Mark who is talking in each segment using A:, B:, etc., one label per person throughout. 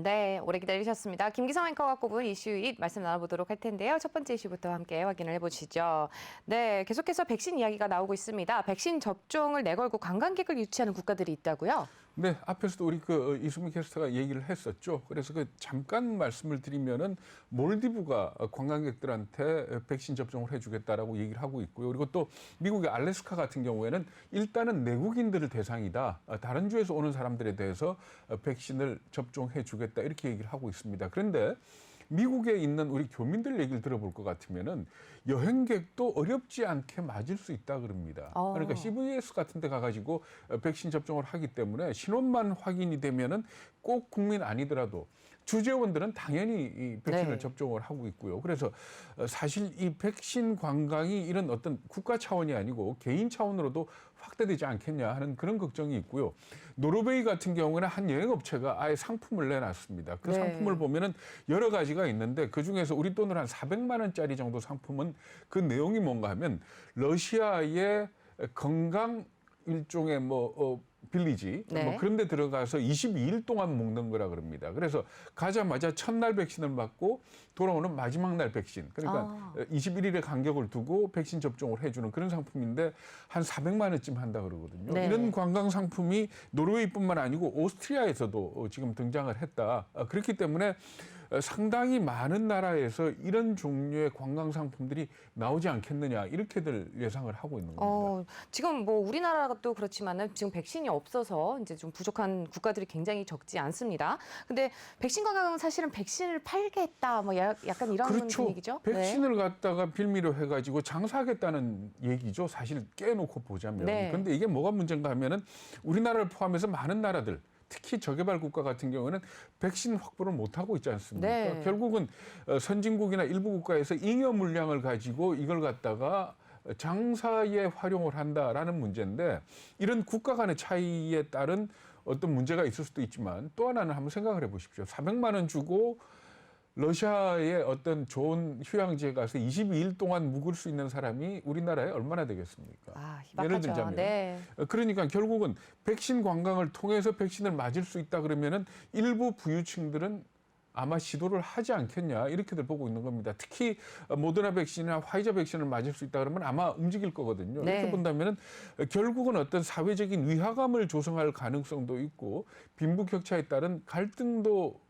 A: 네, 오래 기다리셨습니다. 김기성 앵커가 꼽은 이슈 말씀 나눠보도록 할 텐데요. 첫 번째 이슈부터 함께 확인을 해보시죠. 네, 계속해서 백신 이야기가 나오고 있습니다. 백신 접종을 내걸고 관광객을 유치하는 국가들이 있다고요?
B: 네, 앞에서도 우리 이수미 캐스터가 얘기를 했었죠. 그래서 잠깐 말씀을 드리면은 몰디브가 관광객들한테 백신 접종을 해주겠다라고 얘기를 하고 있고요. 그리고 또 미국의 알래스카 같은 경우에는 일단은 내국인들을 대상이다. 다른 주에서 오는 사람들에 대해서 백신을 접종해주겠다 이렇게 얘기를 하고 있습니다. 그런데 미국에 있는 우리 교민들 얘기를 들어볼 것 같으면은 여행객도 어렵지 않게 맞을 수 있다 그럽니다. 그러니까 CVS 같은 데 가가지고 백신 접종을 하기 때문에 신원만 확인이 되면은 꼭 국민 아니더라도 주재원들은 당연히 이 백신을 접종을 하고 있고요. 그래서 사실 이 백신 관광이 이런 어떤 국가 차원이 아니고 개인 차원으로도 확대되지 않겠냐 하는 그런 걱정이 있고요. 노르웨이 같은 경우에는 한 여행업체가 아예 상품을 내놨습니다. 그 상품을 보면은 여러 가지가 있는데 그중에서 우리 돈으로 한 400만 원짜리 정도 상품은 그 내용이 뭔가 하면 러시아의 건강 일종의 빌리지 뭐 그런 데 들어가서 22일 동안 먹는 거라 그럽니다. 그래서 가자마자 첫날 백신을 맞고 돌아오는 마지막 날 백신. 그러니까 21일의 간격을 두고 백신 접종을 해주는 그런 상품인데 한 400만 원쯤 한다 그러거든요.
A: 네.
B: 이런 관광 상품이 노르웨이뿐만 아니고 오스트리아에서도 지금 등장을 했다. 그렇기 때문에 상당히 많은 나라에서 이런 종류의 관광 상품들이 나오지 않겠느냐 이렇게들 예상을 하고 있는 겁니다.
A: 지금 뭐 우리나라도 그렇지만은 지금 백신이 없어서 이제 좀 부족한 국가들이 굉장히 적지 않습니다. 근데 백신 관광은 사실은 백신을 팔겠다 뭐 약간 이런 분위기죠.
B: 백신을 갖다가 빌미로 해가지고 장사하겠다는 얘기죠. 사실 깨놓고 보자면. 그런데 이게 뭐가 문제인가 하면은 우리나라를 포함해서 많은 나라들 특히 저개발 국가 같은 경우는 백신 확보를 못하고 있지 않습니까? 결국은 선진국이나 일부 국가에서 잉여 물량을 가지고 이걸 갖다가 장사에 활용을 한다라는 문제인데 이런 국가 간의 차이에 따른 어떤 문제가 있을 수도 있지만 또 하나는 한번 생각을 해보십시오. 400만 원 주고 러시아의 어떤 좋은 휴양지에 가서 22일 동안 묵을 수 있는 사람이 우리나라에 얼마나 되겠습니까? 예를 들자면. 그러니까 결국은 백신 관광을 통해서 백신을 맞을 수 있다 그러면은 일부 부유층들은 아마 시도를 하지 않겠냐 이렇게들 보고 있는 겁니다. 특히 모더나 백신이나 화이자 백신을 맞을 수 있다 그러면 아마 움직일 거거든요. 이렇게 본다면은 결국은 어떤 사회적인 위화감을 조성할 가능성도 있고 빈부격차에 따른 갈등도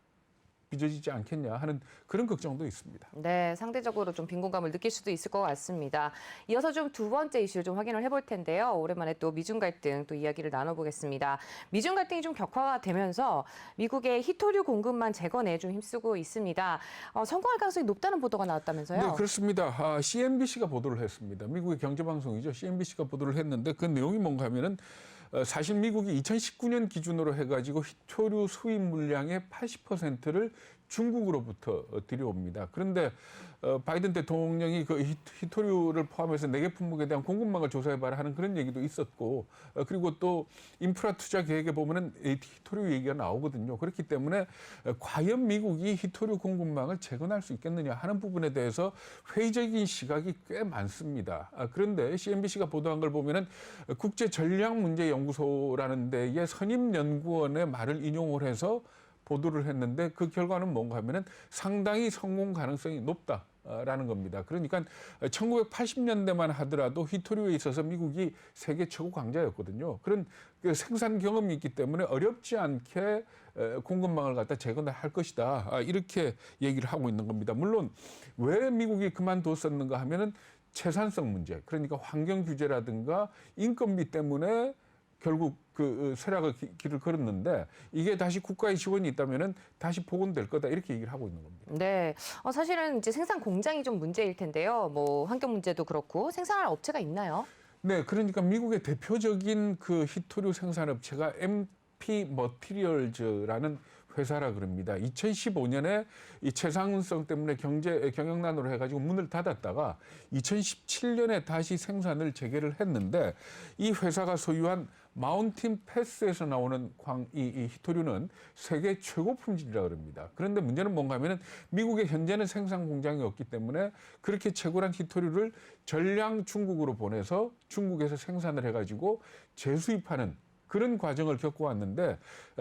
B: 빚어지지 않겠냐 하는 그런 걱정도 있습니다.
A: 네, 상대적으로 좀 빈곤감을 느낄 수도 있을 것 같습니다. 이어서 좀 두 번째 이슈를 좀 확인을 해볼 텐데요. 오랜만에 또 미중 갈등 또 이야기를 나눠보겠습니다. 미중 갈등이 좀 격화가 되면서 미국의 히토류 공급만 재건에 좀 힘쓰고 있습니다. 성공할 가능성이 높다는 보도가 나왔다면서요?
B: 네, 그렇습니다. CNBC가 보도를 했습니다. 미국의 경제방송이죠. CNBC가 보도를 했는데 그 내용이 뭔가 하면은 사실 미국이 2019년 기준으로 해가지고 히토류 수입 물량의 80%를 중국으로부터 들여옵니다. 그런데 바이든 대통령이 그 히토류를 포함해서 4개 품목에 대한 공급망을 조사해봐라 하는 그런 얘기도 있었고 그리고 또 인프라 투자 계획에 보면은 히토류 얘기가 나오거든요. 그렇기 때문에 과연 미국이 히토류 공급망을 재건할 수 있겠느냐 하는 부분에 대해서 회의적인 시각이 꽤 많습니다. 그런데 CNBC가 보도한 걸 보면은 국제전략문제연구소라는 데의 선임연구원의 말을 인용을 해서 보도를 했는데 그 결과는 뭔가 하면은 상당히 성공 가능성이 높다라는 겁니다. 그러니까 1980년대만 하더라도 히토류에 있어서 미국이 세계 최고 강자였거든요. 그런 생산 경험이 있기 때문에 어렵지 않게 공급망을 갖다 재건을 할 것이다. 이렇게 얘기를 하고 있는 겁니다. 물론 왜 미국이 그만뒀었는가 하면은 채산성 문제, 그러니까 환경 규제라든가 인건비 때문에 결국 그 쇠락의 길을 걸었는데 이게 다시 국가의 지원이 있다면은 다시 복원될 거다 이렇게 얘기를 하고 있는 겁니다.
A: 네, 사실은 이제 생산 공장이 좀 문제일 텐데요. 뭐 환경 문제도 그렇고 생산할 업체가 있나요?
B: 네, 그러니까 미국의 대표적인 그 히토류 생산 업체가 MP 머티리얼즈라는 회사라 그럽니다. 2015년에 이 채상성 때문에 경영난으로 해가지고 문을 닫았다가 2017년에 다시 생산을 재개를 했는데 이 회사가 소유한 마운틴 패스에서 나오는 이 히토류는 세계 최고 품질이라 그럽니다. 그런데 문제는 뭔가 하면은 미국에 현재는 생산 공장이 없기 때문에 그렇게 채굴한 히토류를 전량 중국으로 보내서 중국에서 생산을 해가지고 재수입하는 그런 과정을 겪어왔는데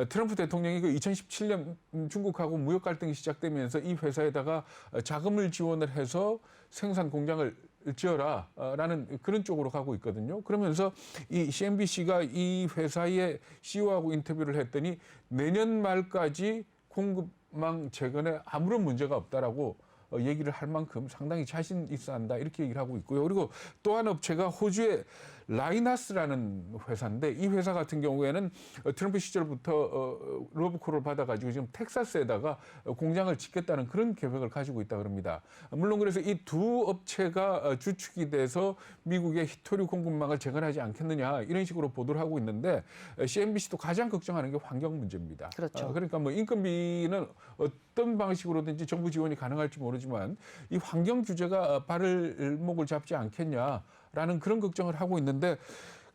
B: 트럼프 대통령이 그 2017년 중국하고 무역 갈등이 시작되면서 이 회사에다가 자금을 지원을 해서 생산 공장을 지어라라는 그런 쪽으로 가고 있거든요. 그러면서 이 CNBC가 이 회사의 CEO하고 인터뷰를 했더니 내년 말까지 공급망 재건에 아무런 문제가 없다라고 얘기를 할 만큼 상당히 자신 있어 한다 이렇게 얘기를 하고 있고요. 그리고 또 한 업체가 호주의 라이나스라는 회사인데 이 회사 같은 경우에는 트럼프 시절부터 로브콜을 받아가지고 지금 텍사스에다가 공장을 짓겠다는 그런 계획을 가지고 있다 그럽니다. 물론 그래서 이 두 업체가 주축이 돼서 미국의 히토류 공급망을 재건하지 않겠느냐 이런 식으로 보도를 하고 있는데 CNBC도 가장 걱정하는 게 환경 문제입니다.
A: 그렇죠.
B: 그러니까 뭐 인건비는 어떤 방식으로든지 정부 지원이 가능할지 모르지만 이 환경 규제가 발목을 잡지 않겠냐라는 그런 걱정을 하고 있는데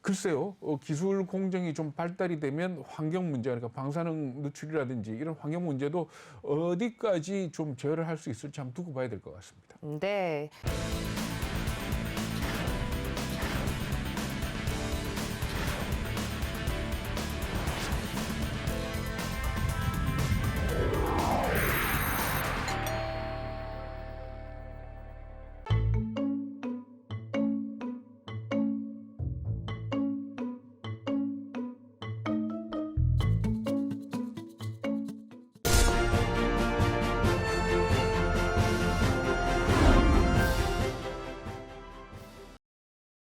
B: 글쎄요, 기술 공정이 좀 발달이 되면 환경 문제, 그러니까 방사능 누출이라든지 이런 환경 문제도 어디까지 좀 제어를 할 수 있을지 한번 두고 봐야 될 것 같습니다.
A: 네.